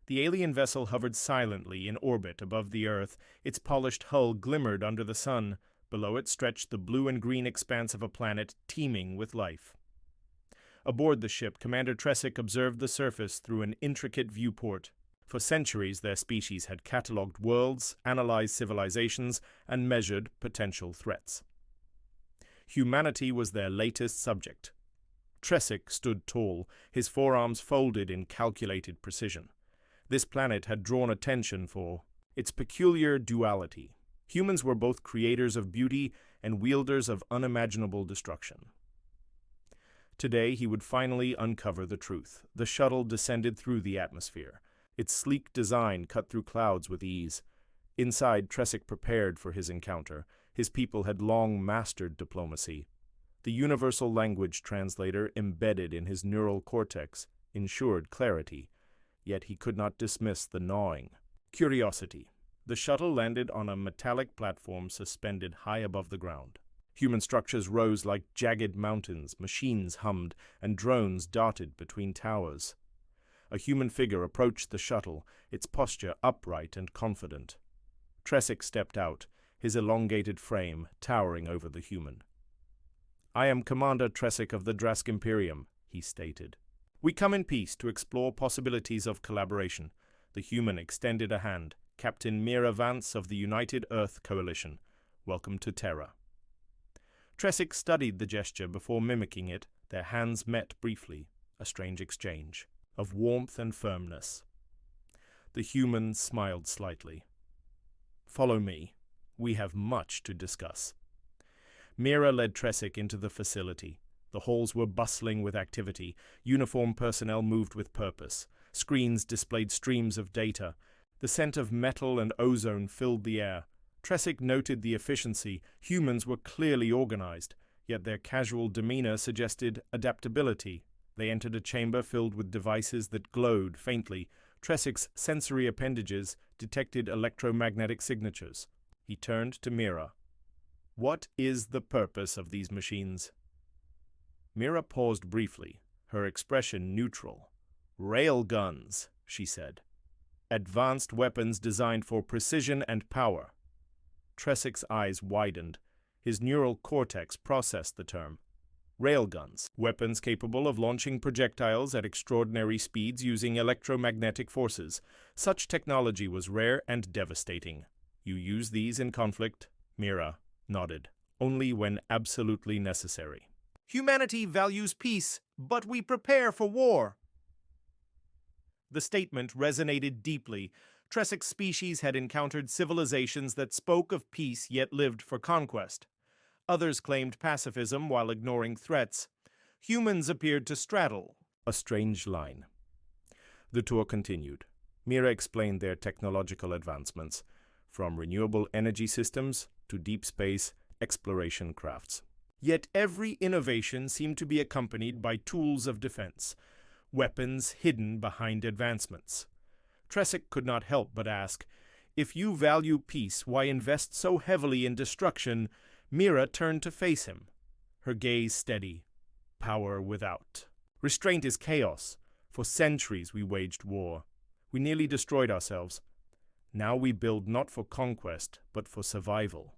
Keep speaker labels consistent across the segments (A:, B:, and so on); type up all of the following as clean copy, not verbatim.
A: The alien vessel hovered silently in orbit above the Earth. Its polished hull glimmered under the sun. Below it stretched the blue and green expanse of a planet teeming with life. Aboard the ship, Commander Tresick observed the surface through an intricate viewport. For centuries, their species had catalogued worlds, analyzed civilizations, and measured potential threats. Humanity was their latest subject. Tresick stood tall, his forearms folded in calculated precision. This planet had drawn attention for its peculiar duality. Humans were both creators of beauty and wielders of unimaginable destruction. Today, he would finally uncover the truth. The shuttle descended through the atmosphere. Its sleek design cut through clouds with ease. Inside, Tresick prepared for his encounter. His people had long mastered diplomacy. The universal language translator embedded in his neural cortex ensured clarity, yet he could not dismiss the gnawing curiosity. The shuttle landed on a metallic platform suspended high above the ground. Human structures rose like jagged mountains, machines hummed, and drones darted between towers. A human figure approached the shuttle, its posture upright and confident. Tresick stepped out, his elongated frame towering over the human. "I am Commander Tresick of the Drask Imperium," he stated. "We come in peace to explore possibilities of collaboration." The human extended a hand. "Captain Mira Vance of the United Earth Coalition. Welcome to Terra." Tresick studied the gesture before mimicking it. Their hands met briefly, a strange exchange of warmth and firmness. The human smiled slightly. "Follow me. We have much to discuss." Mira led Tresick into the facility. The halls were bustling with activity. Uniformed personnel moved with purpose. Screens displayed streams of data. The scent of metal and ozone filled the air. Tresick noted the efficiency. Humans were clearly organized, yet their casual demeanor suggested adaptability. They entered a chamber filled with devices that glowed faintly. Tresick's sensory appendages detected electromagnetic signatures. He turned to Mira. "What is the purpose of these machines?" Mira paused briefly, her expression neutral. "Railguns," she said. "Advanced weapons designed for precision and power." Tresick's eyes widened. His neural cortex processed the term. Railguns, weapons capable of launching projectiles at extraordinary speeds using electromagnetic forces. Such technology was rare and devastating. "You use these in conflict?" Mira nodded. "Only when absolutely necessary." "Humanity values peace, but we prepare for war." The statement resonated deeply. Tresick's species had encountered civilizations that spoke of peace yet lived for conquest. Others claimed pacifism while ignoring threats. Humans appeared to straddle a strange line. The tour continued. Mira explained their technological advancements, from renewable energy systems to deep space exploration crafts. Yet every innovation seemed to be accompanied by tools of defense, weapons hidden behind advancements. Tresick could not help but ask, "If you value peace, why invest so heavily in destruction?" Mira turned to face him, her gaze steady. "Power without. Restraint is chaos. For centuries we waged war. We nearly destroyed ourselves. Now we build not for conquest, but for survival.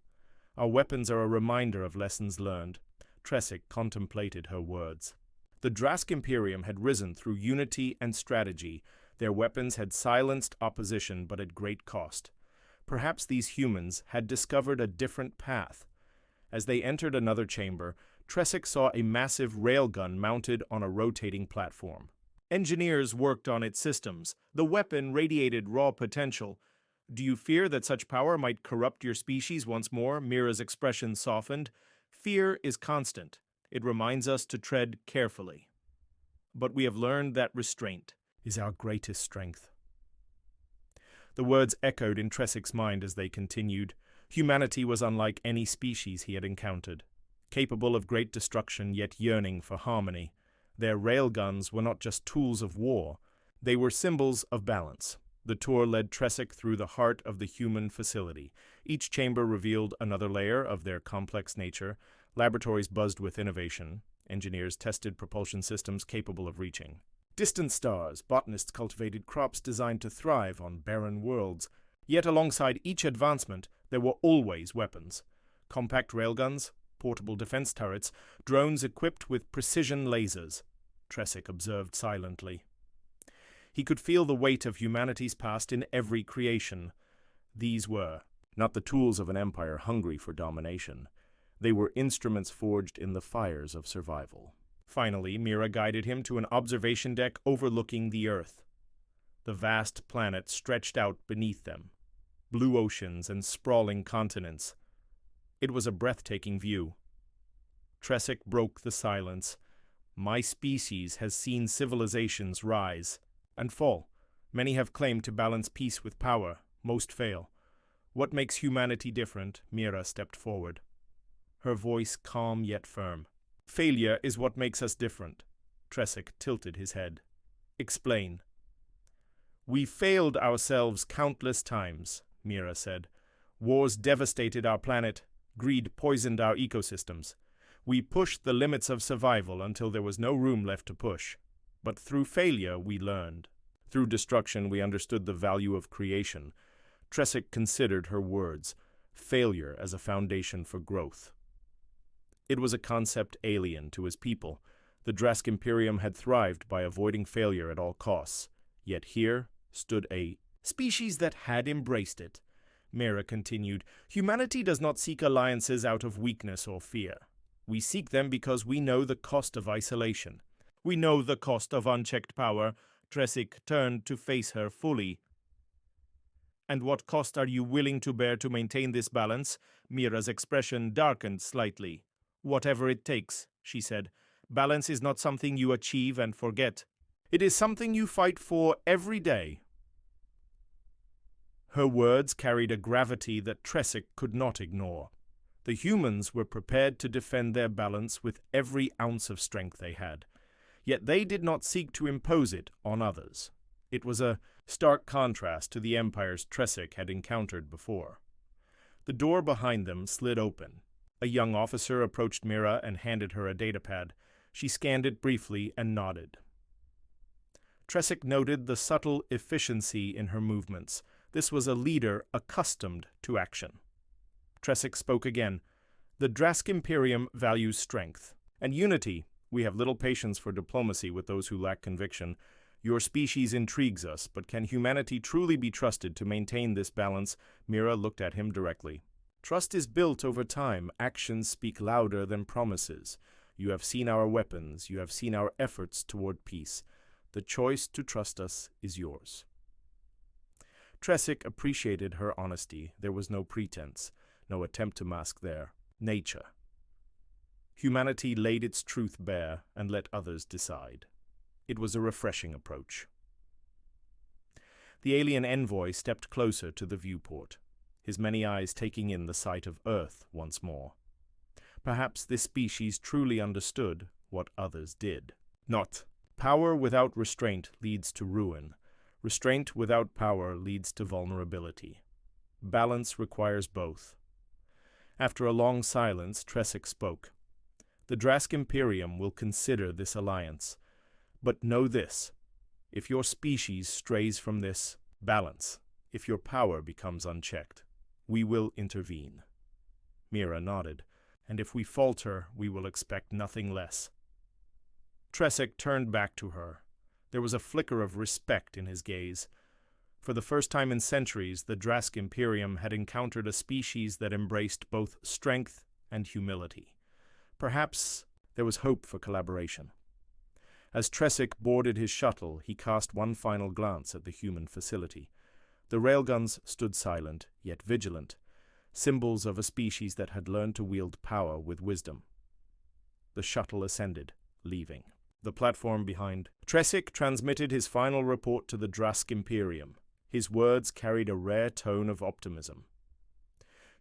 A: Our weapons are a reminder of lessons learned." Tresick contemplated her words. The Drask Imperium had risen through unity and strategy. Their weapons had silenced opposition, but at great cost. Perhaps these humans had discovered a different path. As they entered another chamber, Tresick saw a massive railgun mounted on a rotating platform. Engineers worked on its systems. The weapon radiated raw potential. "Do you fear that such power might corrupt your species once more?" Mira's expression softened. "Fear is constant. It reminds us to tread carefully. But we have learned that restraint is our greatest strength." The words echoed in Tresick's mind as they continued. Humanity was unlike any species he had encountered, capable of great destruction yet yearning for harmony. Their railguns were not just tools of war, they were symbols of balance. The tour led Tresick through the heart of the human facility. Each chamber revealed another layer of their complex nature. Laboratories buzzed with innovation. Engineers tested propulsion systems capable of reaching Distant stars, botanists cultivated crops designed to thrive on barren worlds. Yet alongside each advancement, there were always weapons. Compact railguns, portable defense turrets, drones equipped with precision lasers. Tresic observed silently. He could feel the weight of humanity's past in every creation. These were not the tools of an empire hungry for domination. They were instruments forged in the fires of survival. Finally, Mira guided him to an observation deck overlooking the Earth. The vast planet stretched out beneath them, blue oceans and sprawling continents. It was a breathtaking view. Tresic broke the silence. My species has seen civilizations rise and fall. Many have claimed to balance peace with power. Most fail. What makes humanity different? Mira stepped forward, her voice calm yet firm. Failure is what makes us different. Tresic tilted his head. Explain. We failed ourselves countless times, Mira said. Wars devastated our planet. Greed poisoned our ecosystems. We pushed the limits of survival until there was no room left to push. But through failure, we learned. Through destruction, we understood the value of creation. Tresic considered her words, failure as a foundation for growth. It was a concept alien to his people. The Drask Imperium had thrived by avoiding failure at all costs. Yet here stood a species that had embraced it. Mira continued, humanity does not seek alliances out of weakness or fear. We seek them because we know the cost of isolation. We know the cost of unchecked power. Tresic turned to face her fully. And what cost are you willing to bear to maintain this balance? Mira's expression darkened slightly. Whatever it takes, she said. Balance is not something you achieve and forget. It is something you fight for every day. Her words carried a gravity that Tresic could not ignore. The humans were prepared to defend their balance with every ounce of strength they had. Yet they did not seek to impose it on others. It was a stark contrast to the empires Tresic had encountered before. The door behind them slid open. A young officer approached Mira and handed her a datapad. She scanned it briefly and nodded. Tresic noted the subtle efficiency in her movements. This was a leader accustomed to action. Tresic spoke again. The Drask Imperium values strength and unity. We have little patience for diplomacy with those who lack conviction. Your species intrigues us, but can humanity truly be trusted to maintain this balance? Mira looked at him directly. Trust is built over time. Actions speak louder than promises. You have seen our weapons. You have seen our efforts toward peace. The choice to trust us is yours. Tresic appreciated her honesty. There was no pretense, no attempt to mask their nature. Humanity laid its truth bare and let others decide. It was a refreshing approach. The alien envoy stepped closer to the viewport, his many eyes taking in the sight of Earth once more. Perhaps this species truly understood what others did. Not. Power without restraint leads to ruin. Restraint without power leads to vulnerability. Balance requires both. After a long silence, Tresic spoke. The Drask Imperium will consider this alliance. But know this, if your species strays from this balance, if your power becomes unchecked, we will intervene. Mira nodded, and if we falter, we will expect nothing less. Tresic turned back to her. There was a flicker of respect in his gaze. For the first time in centuries, the Drask Imperium had encountered a species that embraced both strength and humility. Perhaps there was hope for collaboration. As Tresic boarded his shuttle, he cast one final glance at the human facility. The railguns stood silent, yet vigilant, symbols of a species that had learned to wield power with wisdom. The shuttle ascended, leaving. The platform behind. Tresic transmitted his final report to the Drask Imperium. His words carried a rare tone of optimism.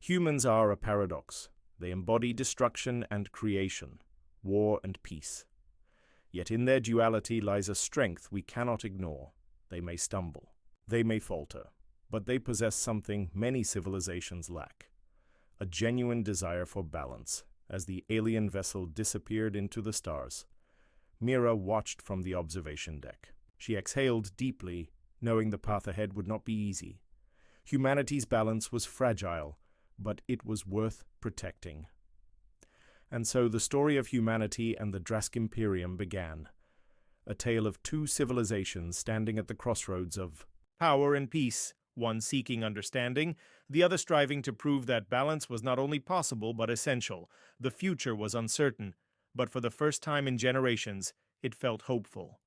A: Humans are a paradox. They embody destruction and creation, war and peace. Yet in their duality lies a strength we cannot ignore. They may stumble. They may falter. But they possess something many civilizations lack. A genuine desire for balance, as the alien vessel disappeared into the stars. Mira watched from the observation deck. She exhaled deeply, knowing the path ahead would not be easy. Humanity's balance was fragile, but it was worth protecting. And so the story of humanity and the Drask Imperium began. A tale of two civilizations standing at the crossroads of power and peace, one seeking understanding, the other striving to prove that balance was not only possible but essential. The future was uncertain, but for the first time in generations, it felt hopeful.